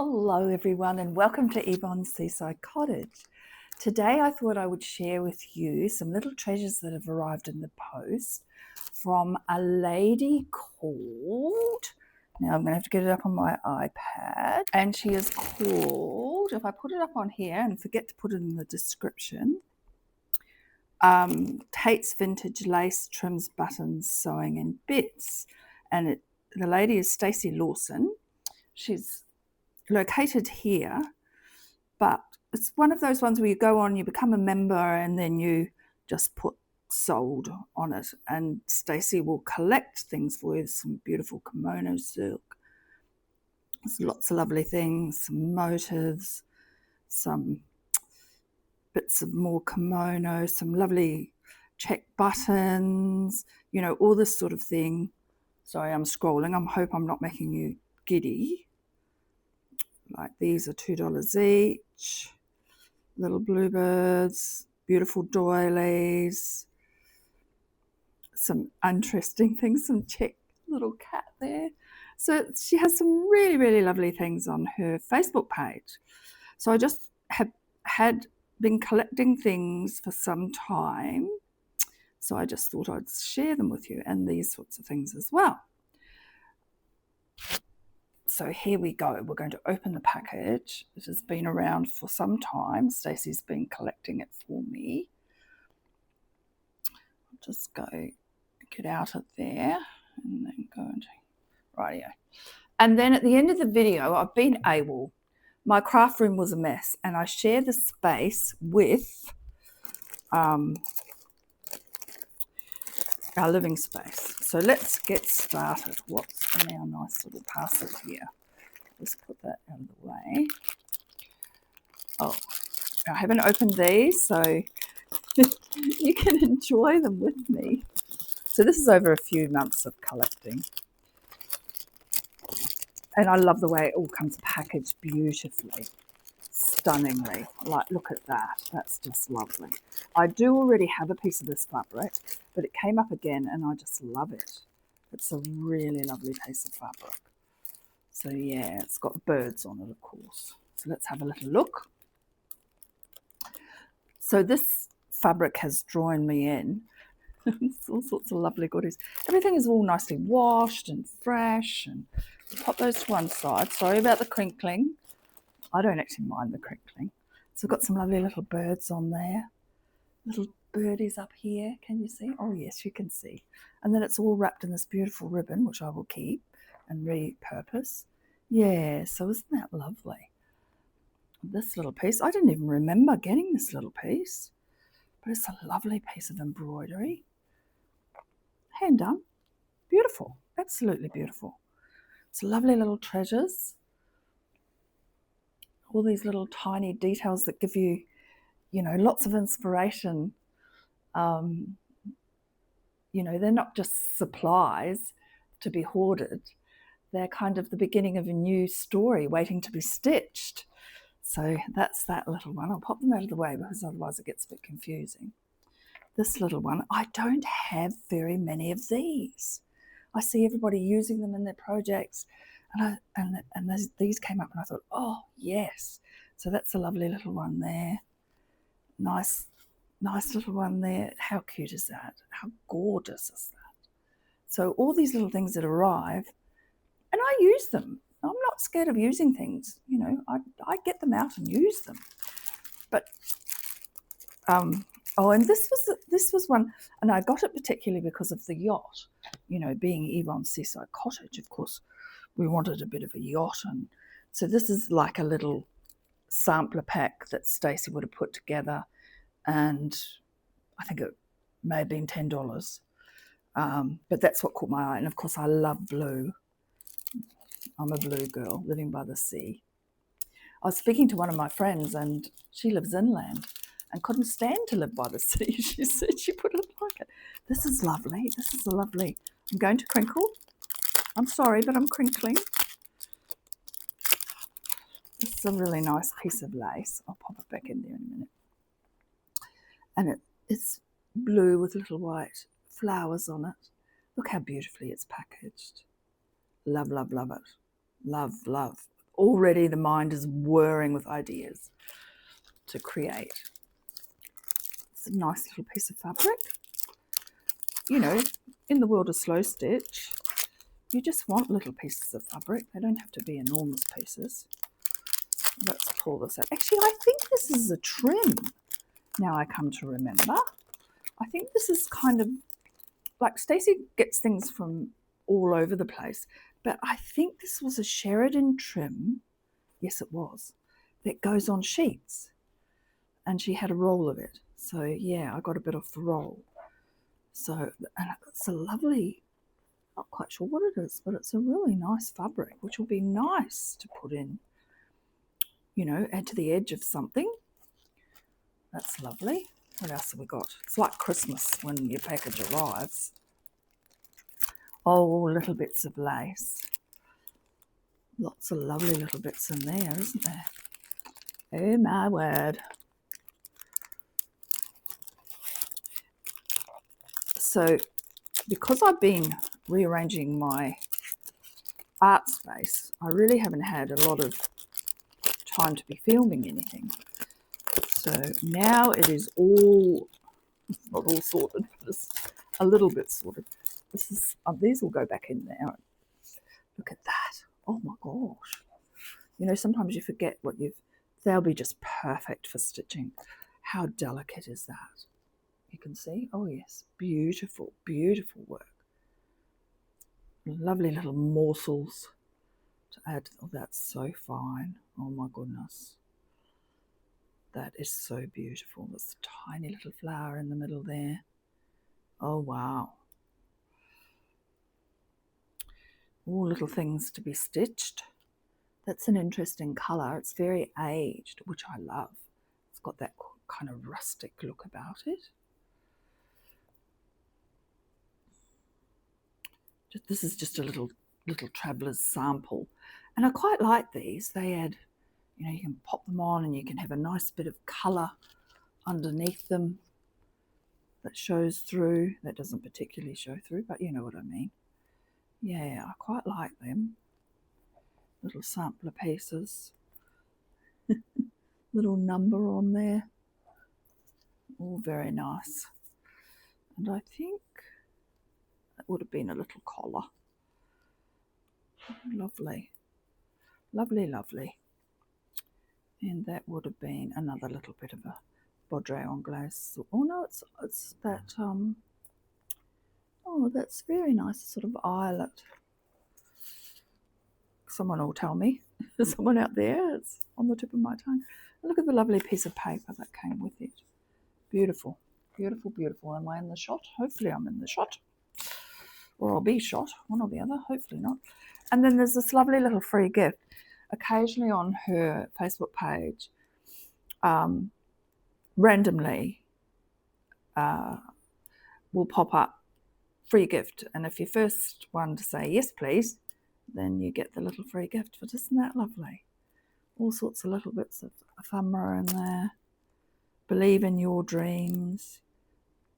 Hello everyone and welcome to Yvonne's Seaside Cottage. Today I thought I would share with you some little treasures that have arrived in the post from a lady called, now I'm going to have to get it up on my iPad, and she is called, if I put it up on here and forget to put it in the description, Tate's Vintage Lace Trims, Buttons, Sewing and Bits. And the lady is Stacey Lawson. She's located here, but it's one of those ones where you go on, you become a member, and then you just put sold on it, and Stacey will collect things for you. Some beautiful kimono silk, there's lots of lovely things, some motifs, some bits of more kimono, some lovely check buttons, you know, all this sort of thing. Sorry, I'm scrolling. I hope I'm not making you giddy. Like these are $2 each. Little bluebirds, beautiful doilies, some interesting things, some check little cat there. So she has some really, really lovely things on her Facebook page. So I just had been collecting things for some time. So I just thought I'd share them with you, and these sorts of things as well. So here we go. We're going to open the package. It has been around for some time. Stacey's been collecting it for me. I'll just go get out of there and then go into rightio. And then at the end of the video, I've been able, my craft room was a mess, and I share the space with our living space. So let's get started. What's in our nice little parcel here? Just put that out of the way. Oh, I haven't opened these, so you can enjoy them with me. So this is over a few months of collecting. And I love the way it all comes packaged beautifully, stunningly. Like, look at that. That's just lovely. I do already have a piece of this fabric, but it came up again and I just love it. It's a really lovely piece of fabric. So yeah, it's got birds on it, of course. So let's have a little look. So this fabric has drawn me in. It's all sorts of lovely goodies. Everything is all nicely washed and fresh, and pop those to one side. Sorry about the crinkling. I don't actually mind the crinkling. So I've got some lovely little birds on there. Little birdies up here. Can you see? Oh yes, you can see. And then it's all wrapped in this beautiful ribbon, which I will keep and repurpose. Yeah, so isn't that lovely? This little piece, I didn't even remember getting this little piece, but it's a lovely piece of embroidery. Hand done. Beautiful. Absolutely beautiful. It's lovely little treasures. All these little tiny details that give you, you know, lots of inspiration. You know, they're not just supplies to be hoarded. They're kind of the beginning of a new story waiting to be stitched. So that's that little one. I'll pop them out of the way because otherwise it gets a bit confusing. This little one, I don't have very many of these. I see everybody using them in their projects, and these came up and I thought, oh yes. So that's a lovely little one there. Nice little one there. How cute is that? How gorgeous is that? So all these little things that arrive, and I use them. I'm not scared of using things. You know, I get them out and use them. But oh, and this was one, and I got it particularly because of the yacht. You know, being Yvonne's Seaside Cottage, of course, we wanted a bit of a yacht, and so this is like a little sampler pack that Stacey would have put together, and I think it may have been $10. But that's what caught my eye, and of course I love blue. I'm a blue girl living by the sea. I was speaking to one of my friends, and she lives inland and couldn't stand to live by the sea. She said she wouldn't like it. This is lovely. This is lovely. I'm going to crinkle. I'm sorry, but I'm crinkling. This is a really nice piece of lace. I'll pop it back in there in a minute. And it's blue with little white flowers on it. Look how beautifully it's packaged. Love, love, love it. Love, love. already the mind is whirring with ideas to create. It's a nice little piece of fabric. You know, in the world of slow stitch, you just want little pieces of fabric. They don't have to be enormous pieces. Let's pull this out. Actually, I think this is a trim. Now I come to remember. I think this is kind of like Stacey gets things from all over the place, but I think this was a Sheridan trim. Yes, it was. That goes on sheets. And she had a roll of it. So yeah, I got a bit off the roll. So, and it's a lovely, not quite sure what it is, but it's a really nice fabric, which will be nice to put in, you know, add to the edge of something. That's lovely. What else have we got? It's like Christmas when your package arrives. Oh, little bits of lace. Lots of lovely little bits in there, isn't there? Oh my word. So because I've been rearranging my art space, I really haven't had a lot of time to be filming anything. So now it is all, not all sorted, just a little bit sorted. This is, these will go back in there. Look at that. Oh my gosh. You know, sometimes you forget what they'll be just perfect for stitching. How delicate is that? You can see, oh yes, beautiful, beautiful work. Lovely little morsels to add. Oh, that's so fine. Oh my goodness. That is so beautiful. There's a tiny little flower in the middle there. Oh wow. All little things to be stitched. That's an interesting colour. It's very aged, which I love. It's got that kind of rustic look about it. This is just a little traveller's sample. And I quite like these. They add, you know, you can pop them on and you can have a nice bit of colour underneath them that shows through. That doesn't particularly show through, but you know what I mean. Yeah, I quite like them. Little sampler pieces. Little number on there. All very nice. And I think that would have been a little collar. Lovely. Lovely, lovely. And that would have been another little bit of a baudré anglaise. Oh no, it's that, oh, that's very nice, sort of eyelet. Someone will tell me. Someone out there, it's on the tip of my tongue. Look at the lovely piece of paper that came with it. Beautiful, beautiful, beautiful. Am I in the shot? Hopefully I'm in the shot. Or I'll be shot, one or the other, hopefully not. And then there's this lovely little free gift. Occasionally on her Facebook page, randomly will pop up free gift. And if you're first one to say yes please, then you get the little free gift. But isn't that lovely? All sorts of little bits of ephemera in there. Believe in your dreams.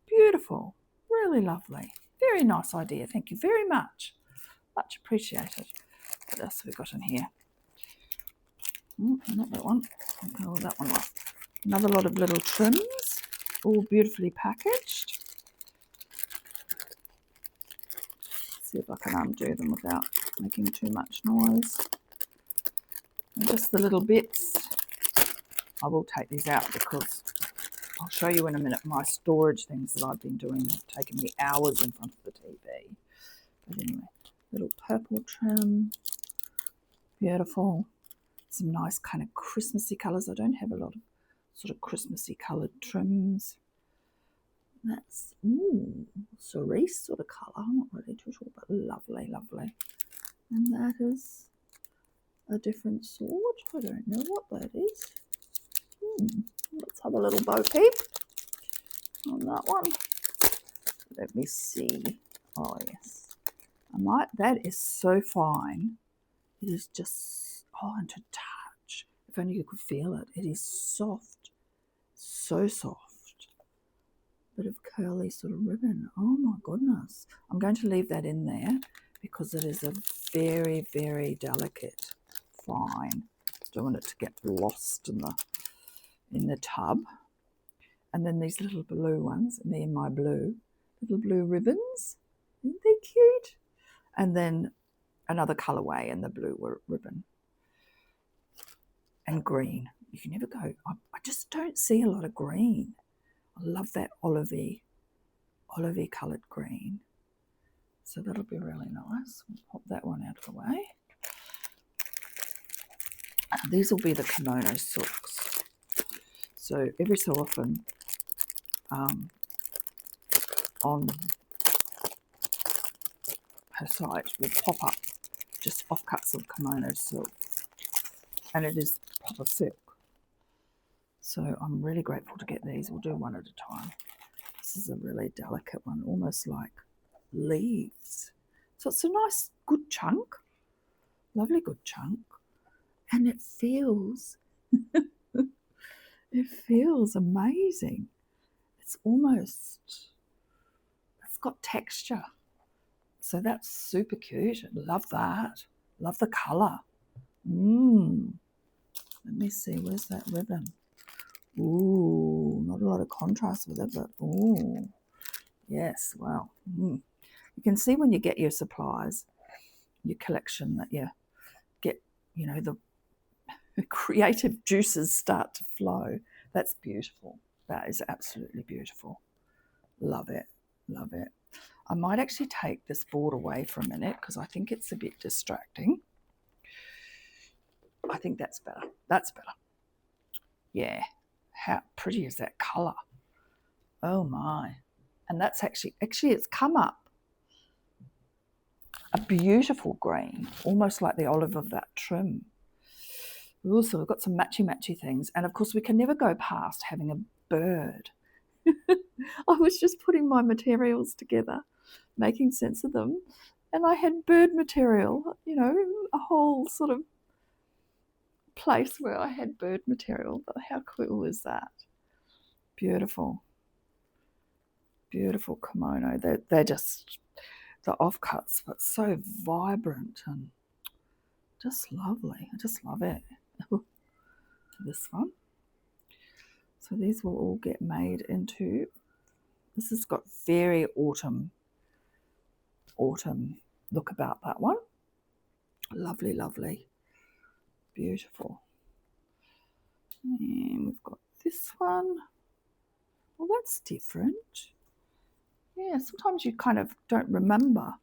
Beautiful, really lovely. Very nice idea. Thank you very much. Much appreciated. What else have we got in here? Not that one. Oh, that one off. Another lot of little trims, all beautifully packaged. See if I can undo them without making too much noise. And just the little bits. I will take these out because I'll show you in a minute my storage things that I've been doing. It's taken me hours in front of the TV. But anyway, little purple trim. Beautiful. Some nice kind of Christmassy colours. I don't have a lot of sort of Christmassy coloured trims. That's, cerise sort of colour. I'm not really too sure, but lovely, lovely. And that is a different sort. I don't know what that is. Let's have a little bo peep on that one. Let me see. Oh yes, that is so fine. It is just, oh, and to touch. If only you could feel it. It is soft, so soft. Bit of curly sort of ribbon. Oh my goodness. I'm going to leave that in there because it is a very, very delicate fine. Don't want it to get lost in the tub. And then these little blue ones, me and my blue, little blue ribbons. Aren't they cute? And then another colourway in the blue ribbon. And green. You can never go. I just don't see a lot of green. I love that olivey coloured green. So that'll be really nice. We'll pop that one out of the way. And these will be the kimono silks. So every so often on her site will pop up just offcuts of kimono silk. And it is proper silk. So I'm really grateful to get these. We'll do one at a time. This is a really delicate one, almost like leaves. So it's a nice, good chunk. Lovely good chunk. And it feels, it feels amazing. It's almost, it's got texture. So that's super cute. Love that. Love the colour. Let me see, where's that ribbon? Ooh, not a lot of contrast with it, but ooh, yes, wow. You can see when you get your supplies, your collection, that you get, you know, the creative juices start to flow. That's beautiful. That is absolutely beautiful. Love it, love it. I might actually take this board away for a minute because I think it's a bit distracting. I think that's better. That's better. Yeah. How pretty is that colour? Oh my. And that's actually it's come up a beautiful green, almost like the olive of that trim. Also, we've got some matchy things. And of course, we can never go past having a bird. I was just putting my materials together, making sense of them. And I had bird material, you know, a whole sort of place where I had bird material. But how cool is that? Beautiful. Beautiful kimono. They're just the offcuts, but so vibrant and just lovely. I just love it. This one. So these will all get made into, this has got very autumn look about that one. Lovely, lovely. Beautiful. And we've got this one. Well, that's different. Yeah, sometimes you kind of don't remember.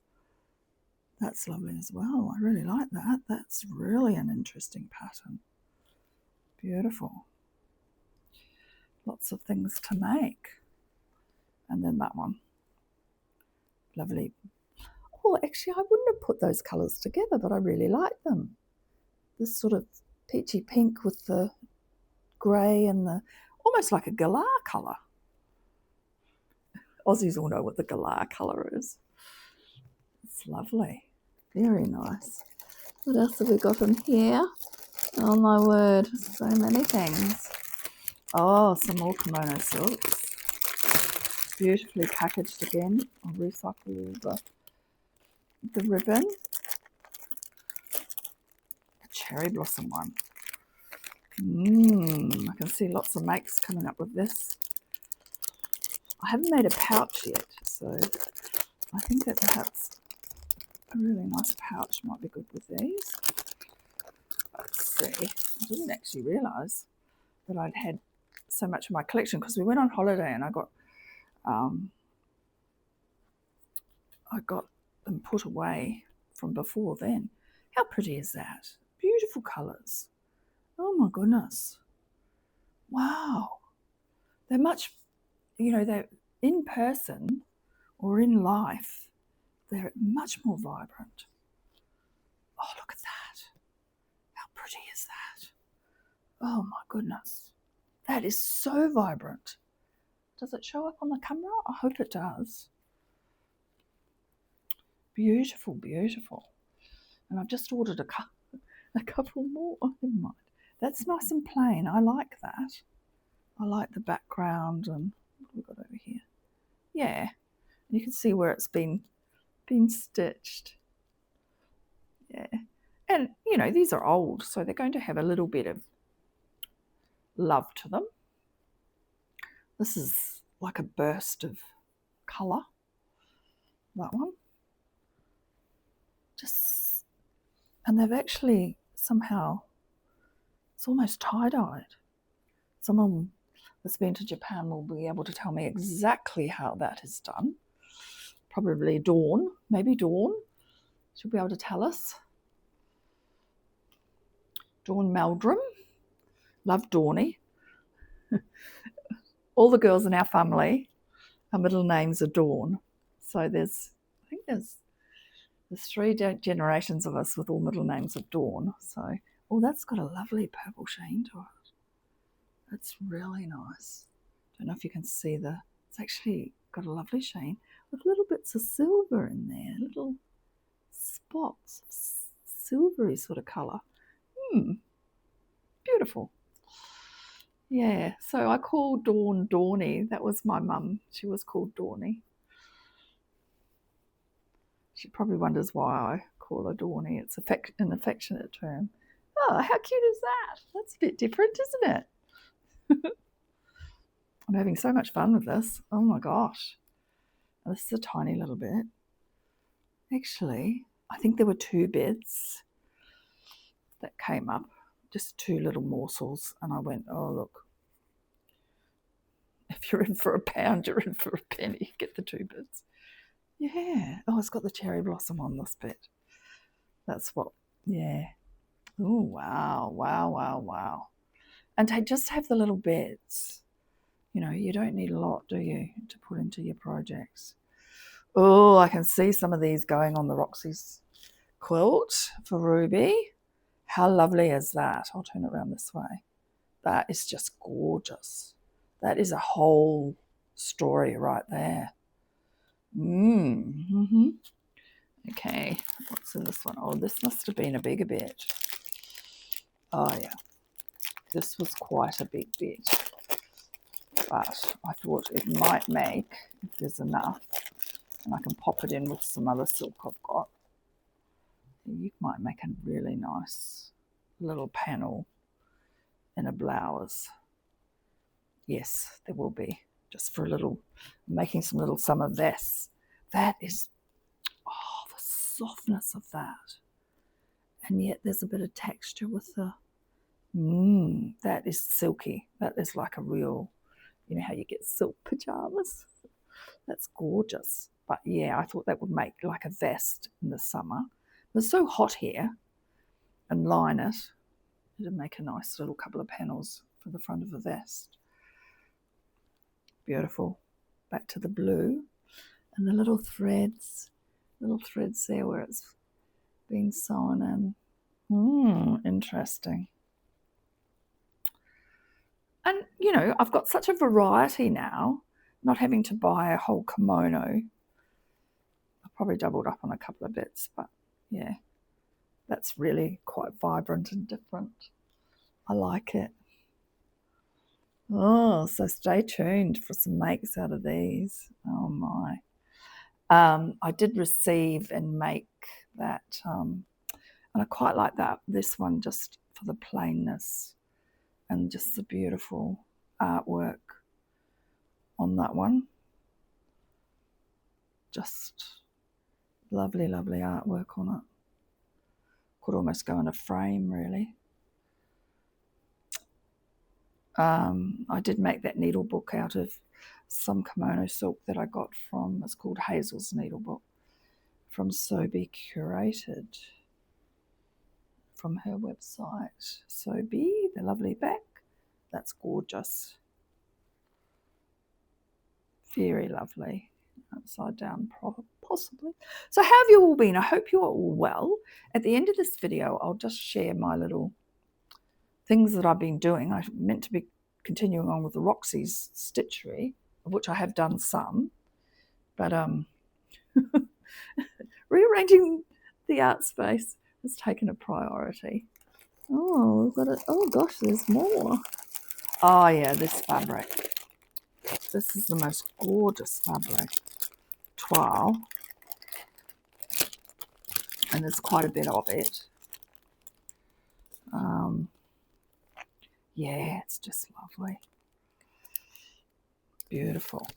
That's lovely as well. I really like that. That's really an interesting pattern. Beautiful. Lots of things to make. And then that one. Lovely. Oh, actually, I wouldn't have put those colours together, but I really like them. This sort of peachy pink with the grey and the, almost like a galah colour. Aussies all know what the galah colour is. It's lovely. Very nice. What else have we got in here? Oh my word, so many things. Oh, some more kimono silks. Beautifully packaged again. I'll recycle the ribbon. The cherry blossom one. I can see lots of makes coming up with this. I haven't made a pouch yet, so I think that perhaps a really nice pouch might be good with these. Let's see. I didn't actually realise that I'd had so much of my collection because we went on holiday and I got them put away from before then. How pretty is that? Beautiful colours. Oh my goodness. Wow. They're much, you know, they're in person or in life, they're much more vibrant. Oh, look at that. How pretty is that? Oh my goodness. That is so vibrant. Does it show up on the camera? I hope it does. Beautiful, beautiful. And I've just ordered a couple more. Oh, never mind. That's nice and plain. I like that. I like the background and what have we got over here? Yeah. You can see where it's been stitched. Yeah. And, you know, these are old, so they're going to have a little bit of love to them. This is like a burst of colour, that one. And they've actually somehow, it's almost tie-dyed. Someone that's been to Japan will be able to tell me exactly how that is done. Probably Dawn, maybe Dawn. She'll be able to tell us. Dawn Meldrum. Love Dawny. All the girls in our family, our middle names are Dawn. So I think there's 3 generations of us with all middle names of Dawn. So, oh, that's got a lovely purple sheen to it. That's really nice. Don't know if you can see it's actually got a lovely sheen with little bits of silver in there, little spots of silvery sort of colour. Beautiful. Yeah, so I called Dawn Dawny. That was my mum. She was called Dawny. She probably wonders why I call her Dawny. It's an affectionate term. Oh, how cute is that? That's a bit different, isn't it? I'm having so much fun with this. Oh my gosh. This is a tiny little bit. Actually, I think there were 2 bits that came up, just 2 little morsels, and I went, oh look, if you're in for a pound, you're in for a penny. Get the 2 bits. Yeah. Oh, it's got the cherry blossom on this bit. That's what, yeah. Oh, wow, wow, wow, wow. And to just have the little bits. You know, you don't need a lot, do you, to put into your projects. Oh, I can see some of these going on the Roxy's quilt for Ruby. How lovely is that? I'll turn it around this way. That is just gorgeous. That is a whole story right there. Okay, what's in this one? Oh, this must have been a bigger bit. Oh, yeah. This was quite a big bit. But I thought it might make, if there's enough, and I can pop it in with some other silk I've got. You might make a really nice little panel in a blouse. Yes, there will be. Just for a little, making some little summer vests. That is, oh, the softness of that. And yet there's a bit of texture with the, that is silky. That is like a real, you know how you get silk pajamas? That's gorgeous. But yeah, I thought that would make like a vest in the summer. It's so hot here, and line it. It'd make a nice little couple of panels for the front of a vest. Beautiful. Back to the blue. And the little threads there where it's been sewn in. Interesting. And, you know, I've got such a variety now, not having to buy a whole kimono. I've probably doubled up on a couple of bits, but yeah, that's really quite vibrant and different. I like it. Oh, so stay tuned for some makes out of these. Oh my. I did receive and make that, and I quite like that, this one, just for the plainness and just the beautiful artwork on that one. Just lovely, lovely artwork on it. Could almost go in a frame, really. I did make that needle book out of some kimono silk that I got from, it's called Hazel's Needle Book, from So Be Curated, from her website. So Be, the lovely back, that's gorgeous. Very lovely. Upside down, possibly. So how have you all been? I hope you are all well. At the end of this video, I'll just share my little things that I've been doing. I meant to be continuing on with the Roxy's stitchery, of which I have done some, but rearranging the art space has taken a priority. Oh, we've got it. Oh gosh, there's more. Oh yeah, this fabric. This is the most gorgeous fabric. Toile. And there's quite a bit of it. Yeah, it's just lovely. Beautiful.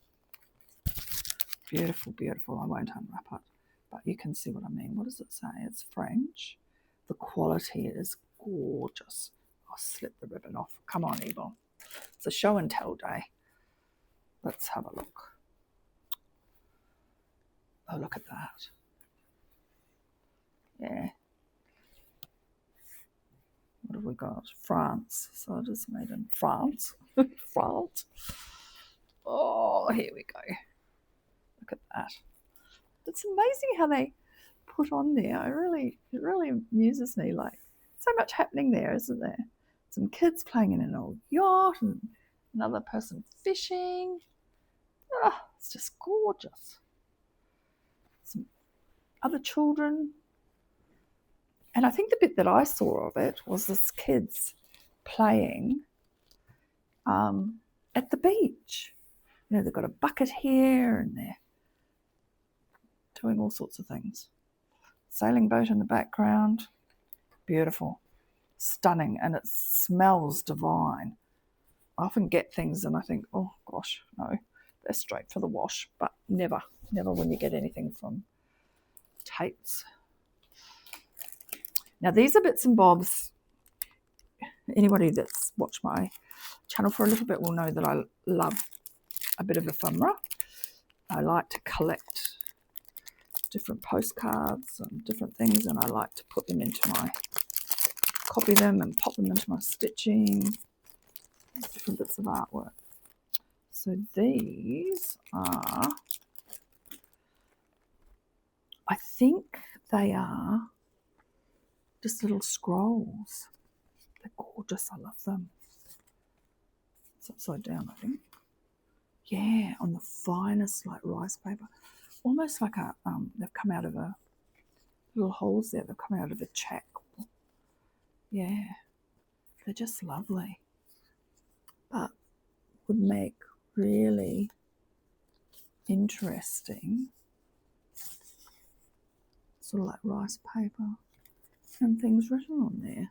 Beautiful, beautiful. I won't unwrap it, but you can see what I mean. What does it say? It's French. The quality is gorgeous. I'll slip the ribbon off. Come on, Evil. It's a show and tell day. Let's have a look. Oh, look at that. Yeah. What have we got? France. So it is made in France. France. Oh, here we go. Look at that. It's amazing how they put on there. It really amuses me. Like, so much happening there, isn't there? Some kids playing in an old yacht and another person fishing. Oh, it's just gorgeous. Some other children. And I think the bit that I saw of it was this kids playing at the beach. You know, they've got a bucket here and they're doing all sorts of things. Sailing boat in the background. Beautiful. Stunning. And it smells divine. I often get things and I think, oh gosh, no, they're straight for the wash. But never when you get anything from Tate's. Now these are bits and bobs. Anybody that's watched my channel for a little bit will know that I love a bit of ephemera. I like to collect different postcards and different things, and I like to put them into copy them and pop them into my stitching, different bits of artwork. So these are, I think they are just little scrolls. They're gorgeous, I love them. It's upside down, I think. Yeah, on the finest like rice paper. Almost like a, they've come out of a, little holes there, they've come out of a check. Yeah, they're just lovely. But would make really interesting, sort of like rice paper and things written on there.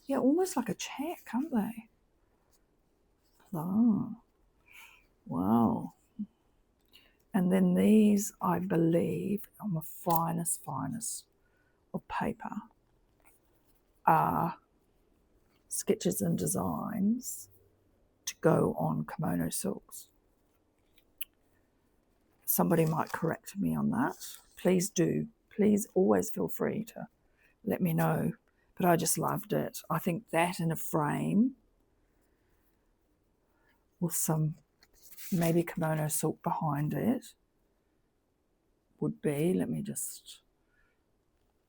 Yeah, almost like a check, aren't they? Oh, wow. And then these, I believe, on the finest of paper, are sketches and designs to go on kimono silks. Somebody might correct me on that. Please do. Please always feel free to let me know. But I just loved it. I think that in a frame with some maybe kimono silk behind it would be, let me just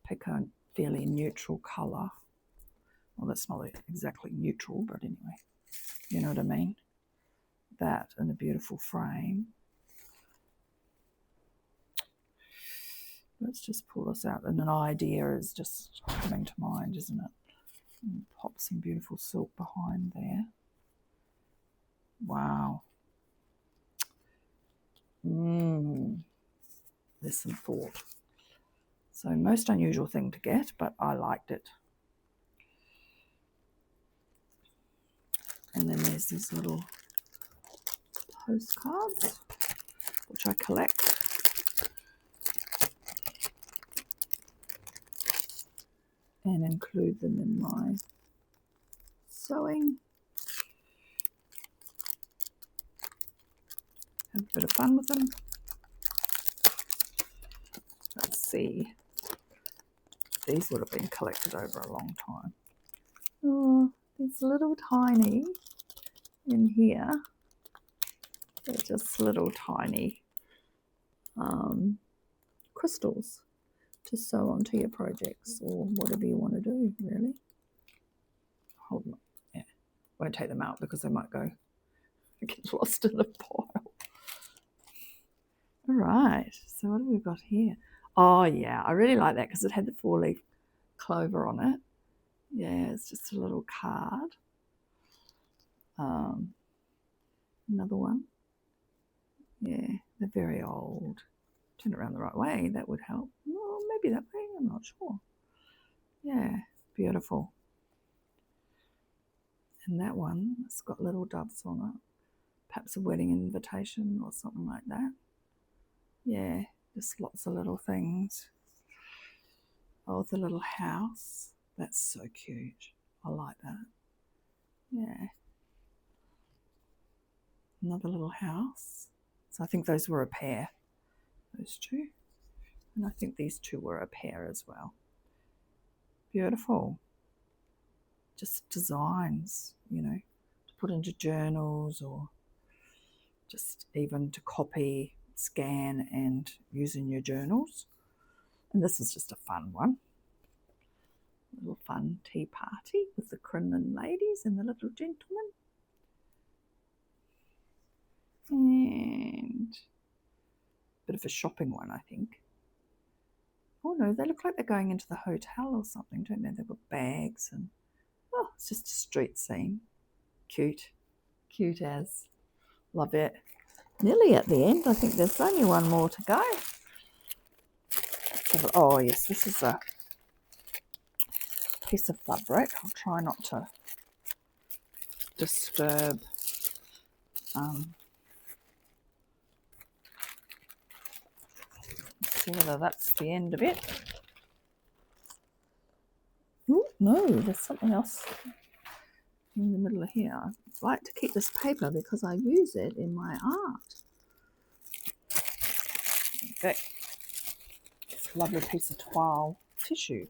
pick a fairly neutral colour. Well, that's not exactly neutral, but anyway, you know what I mean? That in a beautiful frame. Let's just pull this out, and an idea is just coming to mind, isn't it? And pop some beautiful silk behind there. Wow. There's some thought. So most unusual thing to get, but I liked it. And then there's these little postcards, which I collect. And include them in my sewing. Have a bit of fun with them. Let's see. These would have been collected over a long time. Oh, it's little tiny in here. They're just little tiny crystals to sew onto your projects or whatever you want to do, really. Hold them up. Yeah. Won't take them out because they might go get lost in the pile. All right, so what have we got here? Oh yeah, I really like that because it had the 4-leaf clover on it. Yeah, it's just a little card. Another one. Yeah, they're very old. Turn it around the right way, that would help. Well, maybe that way, I'm not sure. Yeah, beautiful. And that one, it's got little doves on it. Perhaps a wedding invitation or something like that. Yeah, just lots of little things. Oh, the little house. That's so cute. I like that. Yeah. Another little house. So I think those were a pair. Those two. And I think these two were a pair as well. Beautiful. Just designs, you know, to put into journals or just even to copy, scan and use in your journals. And this is just a fun one. A little fun tea party with the Corine ladies and the little gentleman. And a bit of a shopping one, I think. Oh no, they look like they're going into the hotel or something, don't they? They've got bags and, oh, it's just a street scene. Cute. Cute as. Love it. Nearly at the end. I think there's only one more to go. Oh yes, this is a piece of fabric. I'll try not to disturb see whether that's the end of it. Oh no, there's something else in the middle of here. I like to keep this paper because I use it in my art. Okay, this lovely piece of toile tissue,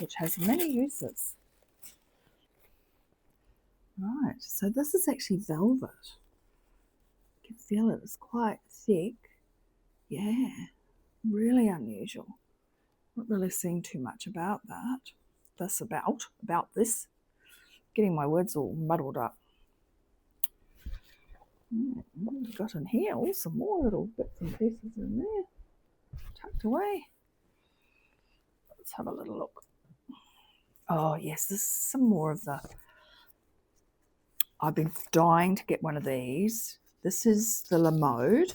which has many uses. Right, so this is actually velvet. You can feel it, it's quite thick. Yeah, really unusual. Not really seeing too much about that. About this. Getting my words all muddled up. What have we got in here? Oh, some more little bits and pieces in there. Tucked away. Let's have a little look. Oh yes, this is some more of the... I've been dying to get one of these. This is the Lamode,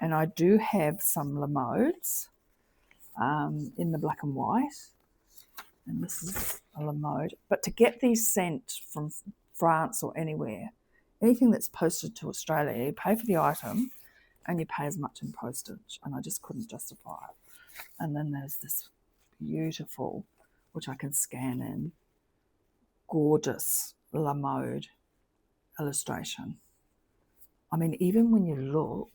and I do have some Lamodes in the black and white. And this is a Lamode. But to get these sent from France or anywhere, anything that's posted to Australia, you pay for the item and you pay as much in postage. And I just couldn't justify it. And then there's this beautiful, which I can scan in, gorgeous Lamode illustration. I mean, even when you look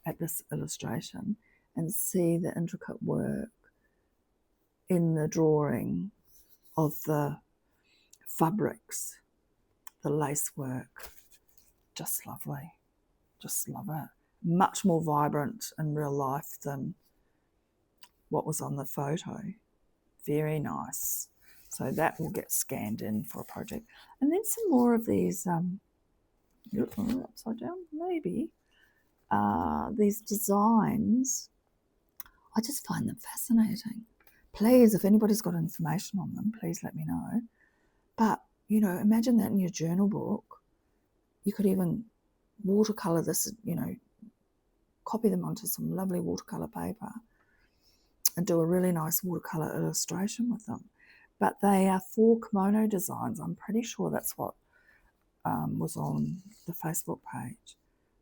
at this illustration and see the intricate work in the drawing of the fabrics, the lace work, just lovely. Just love it. Much more vibrant in real life than what was on the photo. Very nice. So that will get scanned in for a project. And then some more of these, upside down, maybe. These designs, I just find them fascinating. Please, if anybody's got information on them, please let me know. But, you know, imagine that in your journal book. You could even watercolour this, you know, copy them onto some lovely watercolour paper and do a really nice watercolour illustration with them. But they are for kimono designs. I'm pretty sure that's what was on the Facebook page.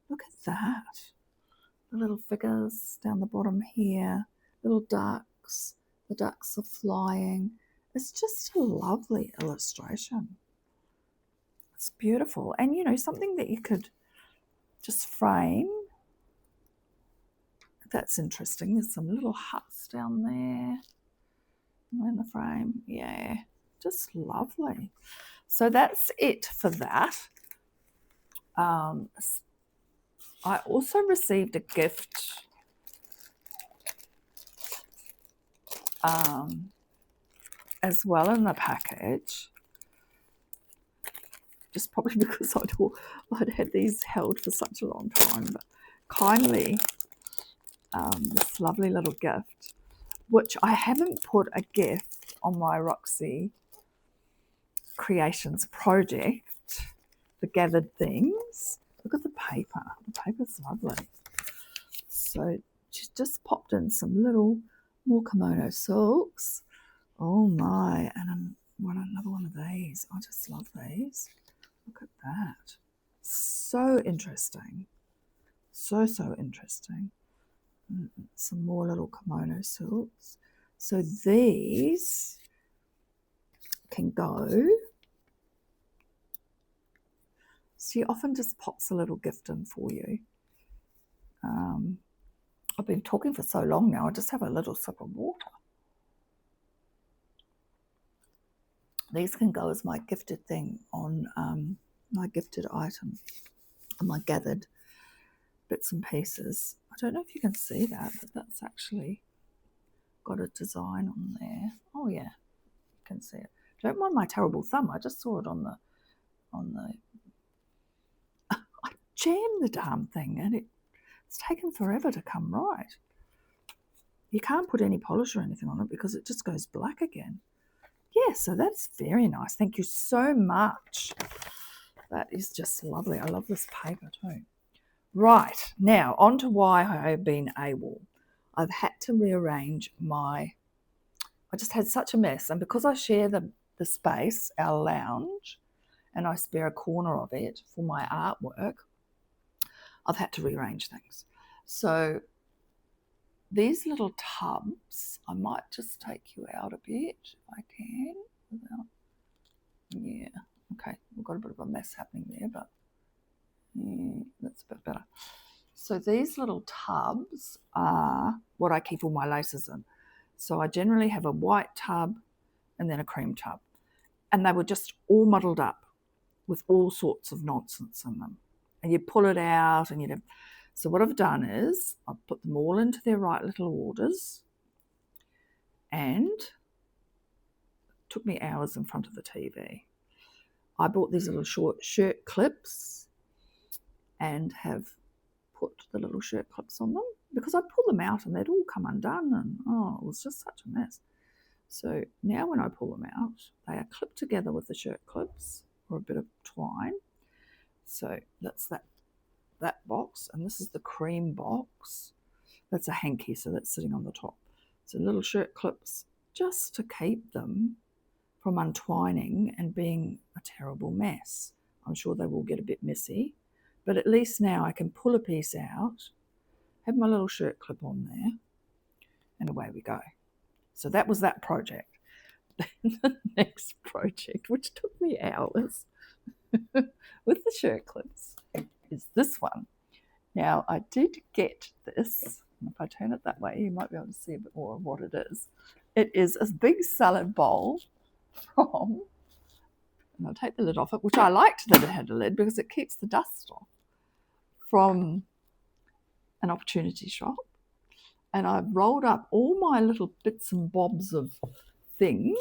Look at that. The little figures down the bottom here, little ducks. The ducks are flying. It's just a lovely illustration. It's beautiful. And, you know, something that you could just frame. That's interesting. There's some little huts down there in the frame. Yeah, just lovely. So that's it for that. I also received a gift as well in the package, just probably because I'd had these held for such a long time, but kindly this lovely little gift, which I haven't put a gift on my Roxy Creations project, the gathered things. Look at the paper. The paper's lovely. So she's just popped in some little more kimono silks. Oh my, and another one of these. I just love these. Look at that. So interesting. So interesting. Some more little kimono silks. So these can go. She often just pops a little gift in for you. I've been talking for so long now, I just have a little sip of water. These can go as my gifted thing on my gifted item, my gathered bits and pieces. I don't know if you can see that, but that's actually got a design on there. Oh yeah, you can see it. Don't mind my terrible thumb. I just saw it on the I jammed the damn thing and it's taken forever to come right. You can't put any polish or anything on it because it just goes black again. Yeah, so that's very nice. Thank you so much. That is just lovely. I love this paper too. Right, now on to why I have been AWOL. I've had to rearrange I just had such a mess. And because I share the space, our lounge, and I spare a corner of it for my artwork, I've had to rearrange things. So these little tubs, I might just take you out a bit if I can. Yeah, okay, we've got a bit of a mess happening there, but yeah, that's a bit better. So these little tubs are what I keep all my laces in. So I generally have a white tub and then a cream tub. And they were just all muddled up with all sorts of nonsense in them. And you pull it out and you'd have... So what I've done is I've put them all into their right little orders, and it took me hours in front of the TV. I bought these little short shirt clips and have put the little shirt clips on them because I'd pull them out and they'd all come undone, and it was just such a mess. So now when I pull them out, they are clipped together with the shirt clips or a bit of twine. So that's that box, and this is the cream box. That's a hanky, so that's sitting on the top. So little shirt clips just to keep them from untwining and being a terrible mess. I'm sure they will get a bit messy, but at least now I can pull a piece out, have my little shirt clip on there, and away we go. So that was that project. Then the next project, which took me hours with the shirt clips, is this one. Now, I did get this. If I turn it that way, you might be able to see a bit more of what it is. It is a big salad bowl from, and I'll take the lid off it, which I liked that it had a lid because it keeps the dust off, from an opportunity shop. And I've rolled up all my little bits and bobs of things,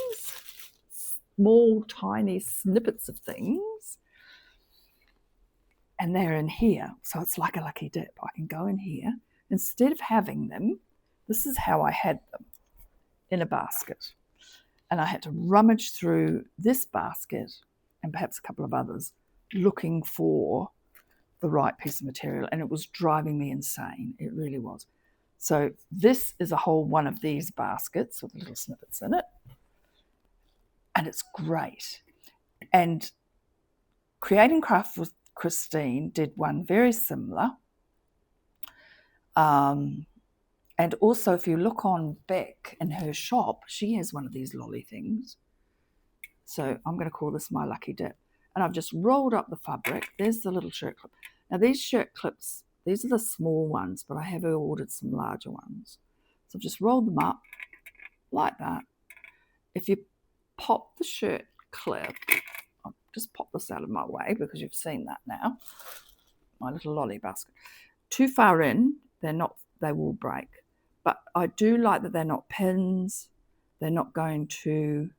small, tiny snippets of things, and they're in here. So it's like a lucky dip. I can go in here. Instead of having them, this is how I had them, in a basket. And I had to rummage through this basket and perhaps a couple of others looking for the right piece of material. And it was driving me insane. It really was. So this is a whole one of these baskets with little snippets in it. And it's great. And Creating Craft with Christine did one very similar. And also, if you look on Beck in her shop, she has one of these lolly things. So I'm going to call this my lucky dip. And I've just rolled up the fabric. There's the little shirt clip. Now these shirt clips, these are the small ones, but I have ordered some larger ones. So I've just rolled them up like that. If you pop the shirt clip, I'll just pop this out of my way because you've seen that now. My little lolly basket. Too far in, they will break. But I do like that they're not pins. They're not going to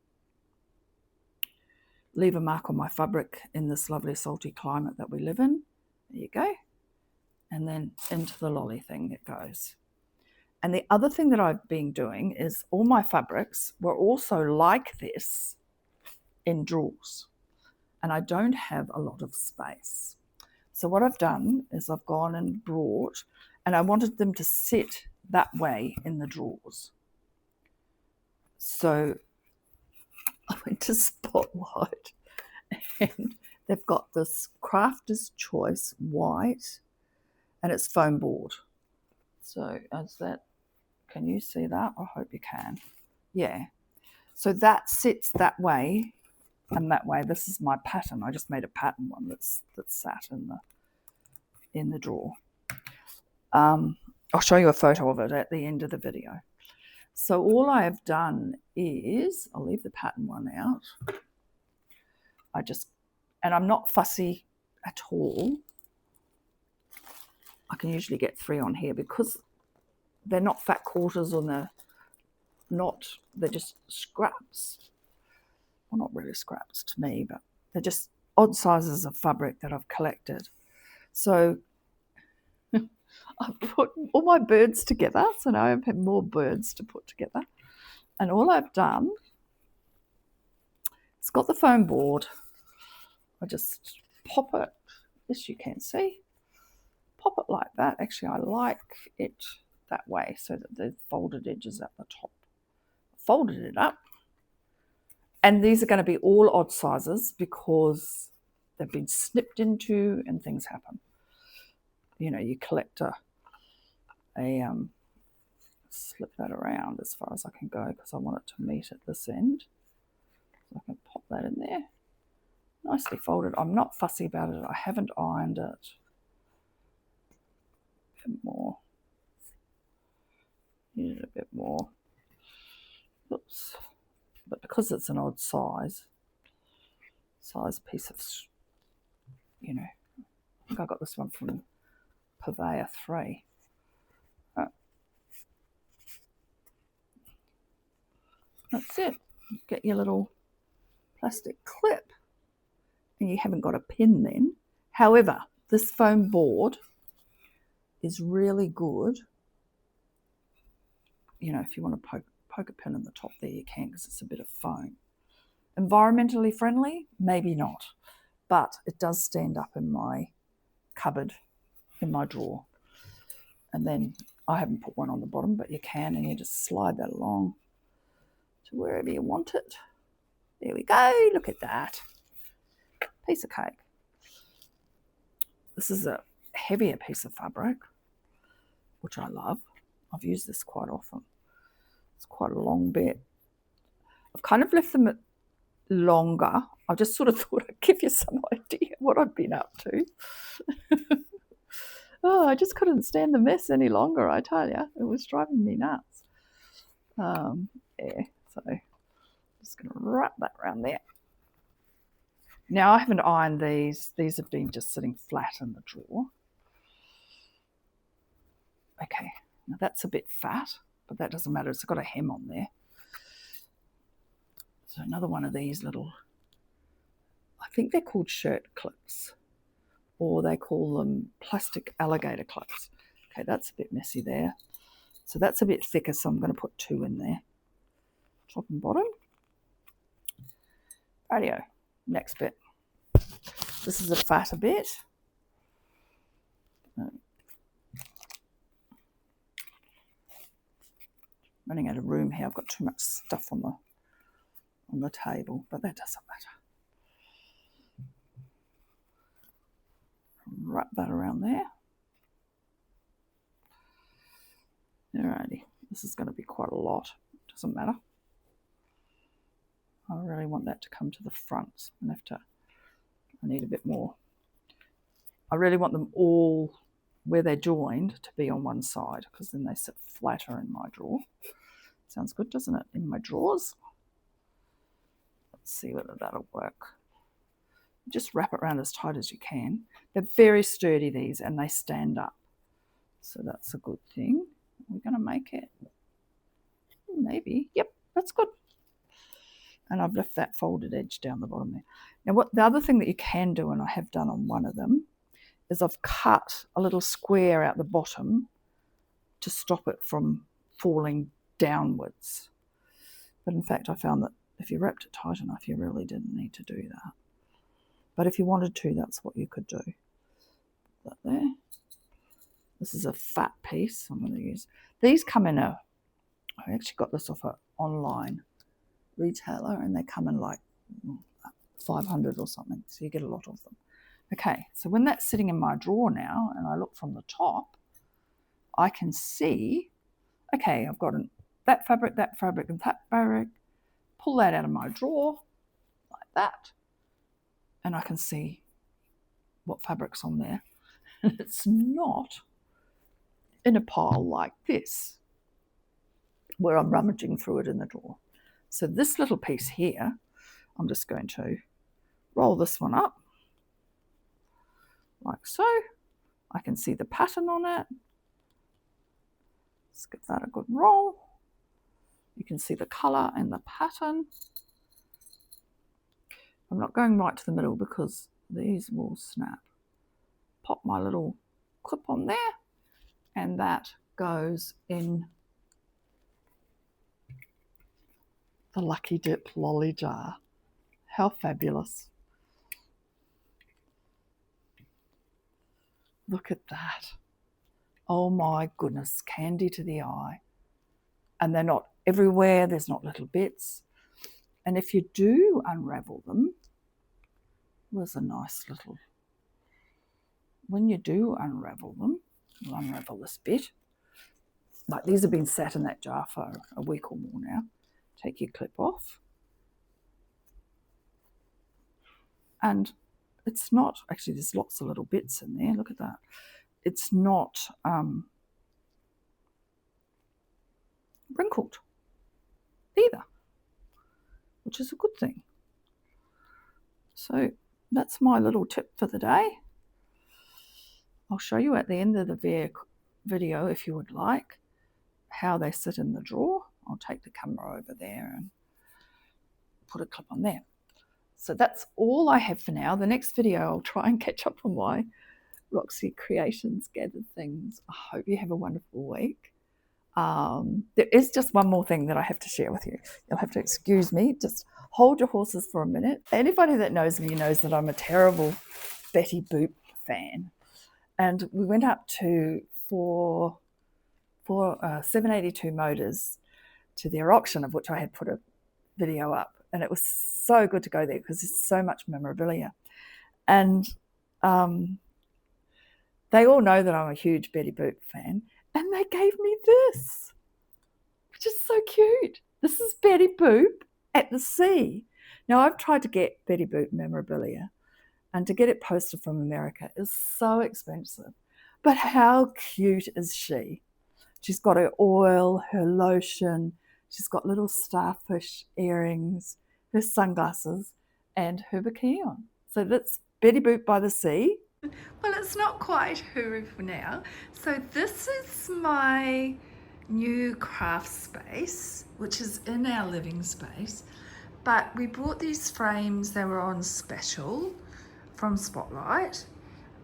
leave a mark on my fabric in this lovely salty climate that we live in. There you go. And then into the lolly thing it goes. And the other thing that I've been doing is all my fabrics were also like this in drawers. And I don't have a lot of space. So what I've done is I've gone and brought, and I wanted them to sit that way in the drawers. So I went to Spotlight and They've got this Crafter's Choice white, and it's foam board. So as that, can you see that? I hope you can. Yeah. So that sits that way and that way. This is my pattern. I just made a pattern one that's sat in the drawer. I'll show you a photo of it at the end of the video. So all I have done is, I'll leave the pattern one out. And I'm not fussy at all. I can usually get 3 on here because they're not fat quarters, or they're just scraps. Well, not really scraps to me, but they're just odd sizes of fabric that I've collected. So I've put all my birds together, so now I have more birds to put together. And all I've done, it's got the foam board. I just pop it, this you can see, pop it like that. Actually, I like it that way so that the folded edges at the top. Folded it up. And these are going to be all odd sizes because they've been snipped into and things happen. You know, you collect slip that around as far as I can go because I want it to meet at this end. So I can pop that in there. Nicely folded. I'm not fussy about it. I haven't ironed it. A bit more. Needed a bit more. Oops. But because it's an odd size piece of, you know, I think I got this one from Purveyor 3. That's it. Get your little plastic clip. And you haven't got a pin then. However, this foam board is really good. You know, if you want to poke a pin in the top there, you can, because it's a bit of foam. Environmentally friendly? Maybe not. But it does stand up in my cupboard, in my drawer. And then I haven't put one on the bottom, but you can, and you just slide that along to wherever you want it. There we go. Look at that. Piece of cake. This is a heavier piece of fabric, which I love. I've used this quite often. It's quite a long bit. I've kind of left them longer. I just sort of thought I'd give you some idea what I've been up to. Oh, I just couldn't stand the mess any longer, I tell you. It was driving me nuts. Yeah, so I'm just going to wrap that around there. Now, I haven't ironed these. These have been just sitting flat in the drawer. Okay, now that's a bit fat, but that doesn't matter. It's got a hem on there. So another one of these little, I think they're called shirt clips, or they call them plastic alligator clips. Okay, that's a bit messy there. So that's a bit thicker, so I'm going to put 2 in there. Top and bottom. Rightio. Next bit. This is a fatter bit. Running out of room here. I've got too much stuff on the table, but that doesn't matter. Wrap that around there. Alrighty. This is going to be quite a lot. Doesn't matter. I really want that to come to the front. So I'm going to have to, I need a bit more. I really want them all where they're joined to be on one side, because then they sit flatter in my drawer. Sounds good, doesn't it? In my drawers. Let's see whether that'll work. Just wrap it around as tight as you can. They're very sturdy, these, and they stand up. So that's a good thing. We're going to make it. Maybe. Yep, that's good. And I've left that folded edge down the bottom there. Now, what the other thing that you can do, and I have done on one of them, is I've cut a little square out the bottom to stop it from falling downwards. But in fact, I found that if you wrapped it tight enough, you really didn't need to do that. But if you wanted to, that's what you could do. That there. This is a fat piece I'm going to use. These come in I actually got this off an online retailer, and they come in like 500 or something, so you get a lot of them. Okay, so when that's sitting in my drawer now, and I look from the top, I can see, okay, I've got that fabric, and that fabric. Pull that out of my drawer, like that, and I can see what fabric's on there. And it's not in a pile like this, where I'm rummaging through it in the drawer. So this little piece here, I'm just going to roll this one up, like so. I can see the pattern on it. Let's give that a good roll. You can see the colour and the pattern. I'm not going right to the middle because these will snap. Pop my little clip on there, and that goes in the Lucky Dip lolly jar. How fabulous. Look at that. Oh my goodness, candy to the eye. And they're not everywhere, there's not little bits. And if you do unravel them, there's a nice little, when you do unravel them, you unravel this bit. Like these have been sat in that jar for a week or more now. Take your clip off. And it's not, actually there's lots of little bits in there, look at that. It's not wrinkled either, which is a good thing. So that's my little tip for the day. I'll show you at the end of the video, if you would like, how they sit in the drawer. I'll take the camera over there and put a clip on there. So that's all I have for now. The next video I'll try and catch up on my Roxy Creations gathered things. I hope you have a wonderful week. There is just one more thing that I have to share with you. You'll have to excuse me. Just hold your horses for a minute. Anybody that knows me knows that I'm a terrible Betty Boop fan. And we went up to for 782 Motors to their auction, of which I had put a video up. And it was so good to go there because there's so much memorabilia. And they all know that I'm a huge Betty Boop fan. And they gave me this, which is so cute. This is Betty Boop at the sea. Now, I've tried to get Betty Boop memorabilia, and to get it posted from America is so expensive. But how cute is she? She's got her oil, her lotion, she's got little starfish earrings, her sunglasses, and her bikini on. So that's Betty Boop by the sea. Well, it's not quite her for now. So this is my new craft space, which is in our living space. But we bought these frames, they were on special from Spotlight.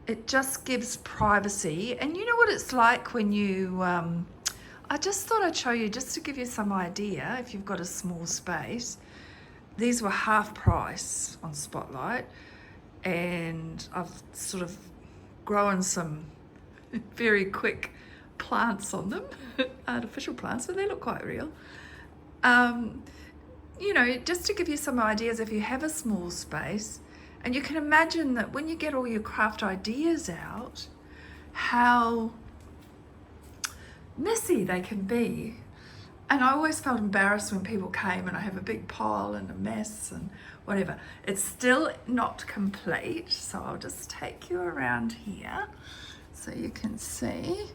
It just gives privacy. And you know what it's like when you, I just thought I'd show you just to give you some idea if you've got a small space. These were half price on Spotlight. And I've sort of grown some very quick plants on them, artificial plants, but they look quite real. You know, just to give you some ideas, if you have a small space, and you can imagine that when you get all your craft ideas out, how messy they can be. And I always felt embarrassed when people came and I have a big pile and a mess and whatever. It's still not complete, so I'll just take you around here so you can see.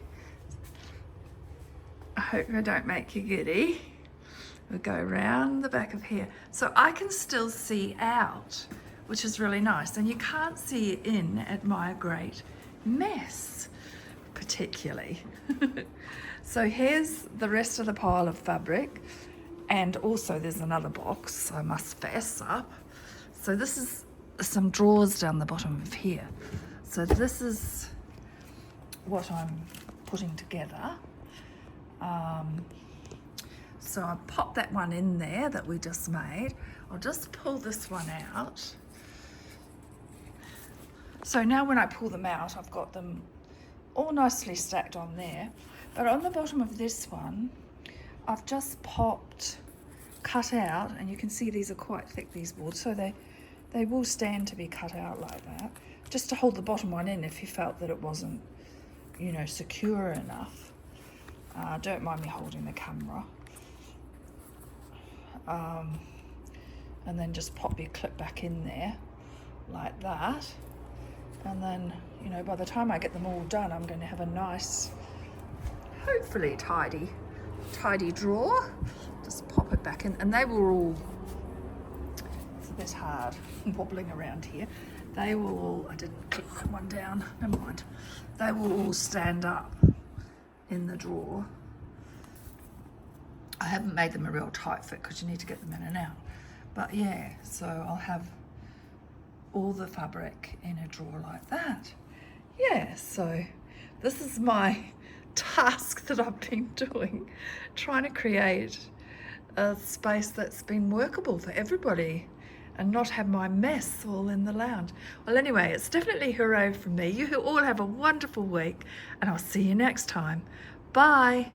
I hope I don't make you giddy. We'll go around the back of here. So I can still see out, which is really nice. And you can't see in at my great mess, particularly. So here's the rest of the pile of fabric, and also there's another box I must fess up. So this is some drawers down the bottom of here. So this is what I'm putting together. So I pop that one in there that we just made. I'll just pull this one out. So now when I pull them out, I've got them all nicely stacked on there. But on the bottom of this one, I've just cut out, and you can see these are quite thick, these boards, so they They will stand to be cut out like that, just to hold the bottom one in if you felt that it wasn't, you know, secure enough. Don't mind me holding the camera. And then just pop your clip back in there like that. And then, you know, by the time I get them all done, I'm going to have a nice, hopefully tidy drawer. Just pop it back in, and they will all, it's a bit hard wobbling around here. They will all, I didn't clip that one down, never mind. They will all stand up in the drawer. I haven't made them a real tight fit because you need to get them in and out. But yeah, so I'll have all the fabric in a drawer like that. Yeah, so this is my task that I've been doing, trying to create a space that's been workable for everybody and not have my mess all in the lounge. Well, anyway, it's definitely hooray from me. You all have a wonderful week, and I'll see you next time. Bye.